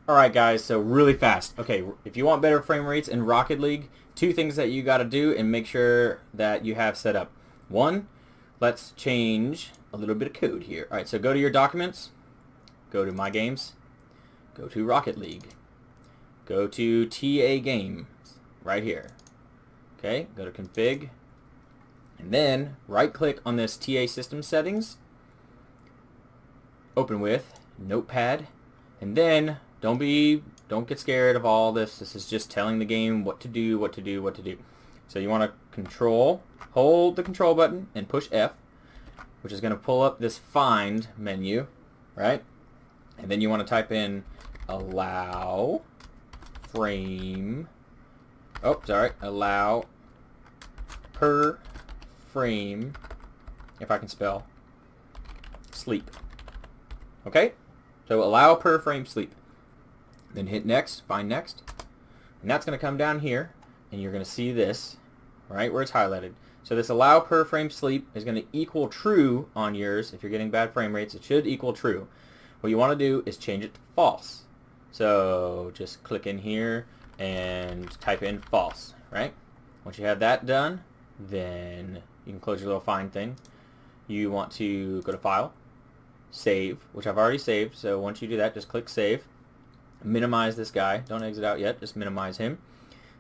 Alright guys, so really fast. Okay, if you want better frame rates in Rocket League, two things that you gotta do and make sure that you have set up. One, let's change a little bit of code here. Alright, so go to your documents, go to My Games, go to Rocket League, go to TA Games, right here. Okay, go to Config, and then right click on this TA System Settings, open with Notepad, and then don't get scared of all this. This is just telling the game what to do, what to do, what to do. So you want to hold the control button and push F, which is going to pull up this find menu, right? And then you want to type in allow frame, allow per frame, if I can spell, sleep. Okay? So allow per frame sleep. Then hit next, find next. And that's going to come down here, and you're going to see this, right where it's highlighted. So this allow per frame sleep is going to equal true on yours. If you're getting bad frame rates, it should equal true. What you want to do is change it to false. So just click in here and type in false, right? Once you have that done, then you can close your little find thing. You want to go to File, Save, which I've already saved. So once you do that, just click Save. Minimize this guy. Don't exit out yet. Just minimize him.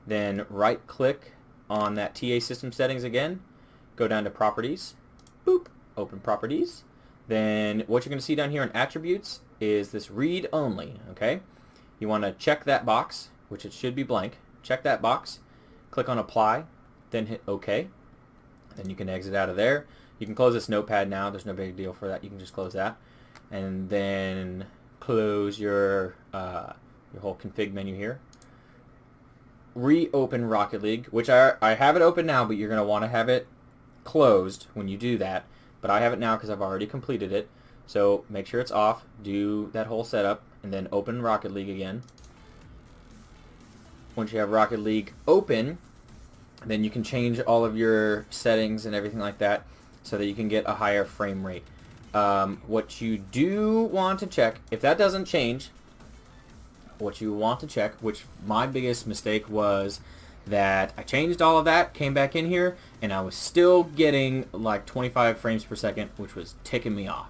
Then right click on that TA system settings again. Go down to Properties. Boop. Open Properties. Then what you're going to see down here in Attributes is this Read Only. Okay. You want to check that box, which it should be blank. Check that box. Click on Apply. Then hit OK. Then you can exit out of there. You can close this notepad now. There's no big deal for that. You can just close that. And then close your whole config menu here. Reopen Rocket League, which I have it open now, but you're going to want to have it closed when you do that. But I have it now because I've already completed it. So make sure it's off. Do that whole setup, and then open Rocket League again. Once you have Rocket League open, then you can change all of your settings and everything like that so that you can get a higher frame rate. What you do want to check, if that doesn't change, what you want to check, which my biggest mistake was that I changed all of that, came back in here, and I was still getting like 25 frames per second, which was ticking me off.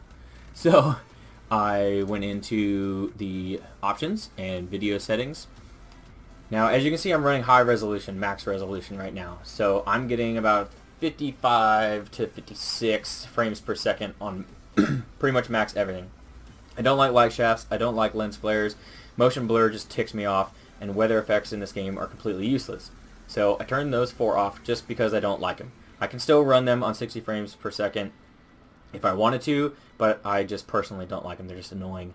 So I went into the options and video settings. Now, as you can see, I'm running high resolution, max resolution right now. So I'm getting about 55 to 56 frames per second on pretty much max everything. I don't like light shafts. I don't like lens flares. Motion blur just ticks me off, and weather effects in this game are completely useless. So I turned those four off just because I don't like them. I can still run them on 60 frames per second if I wanted to, but I just personally don't like them. They're just annoying.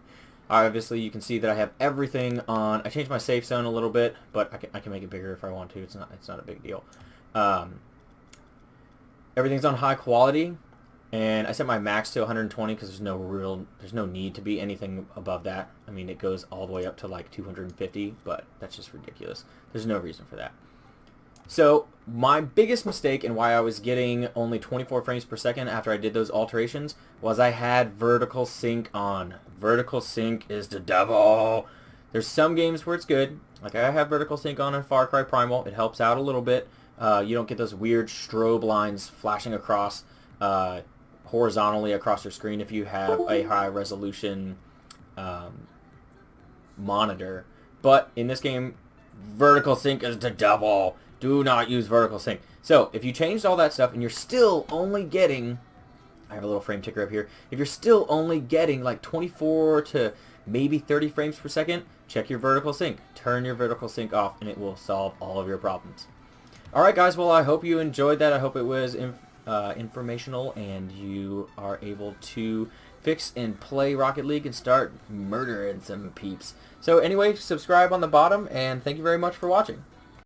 Obviously, you can see that I have everything on. I changed my safe zone a little bit, but I can make it bigger if I want to. It's not a big deal. Everything's on high quality, and I set my max to 120 because there's no need to be anything above that. I mean, it goes all the way up to like 250, but that's just ridiculous. There's no reason for that. So my biggest mistake and why I was getting only 24 frames per second after I did those alterations was I had vertical sync on. Vertical sync is the devil. There's some games where it's good. Like I have vertical sync on in Far Cry Primal. It helps out a little bit. You don't get those weird strobe lines flashing across horizontally across your screen if you have a high resolution monitor. But in this game, vertical sync is the devil. Do not use vertical sync. So if you changed all that stuff and you're still only getting, I have a little frame ticker up here, if you're still only getting like 24 to maybe 30 frames per second, check your vertical sync. Turn your vertical sync off and it will solve all of your problems. Alright guys, well I hope you enjoyed that. I hope it was informational and you are able to fix and play Rocket League and start murdering some peeps. So anyway, subscribe on the bottom, and thank you very much for watching.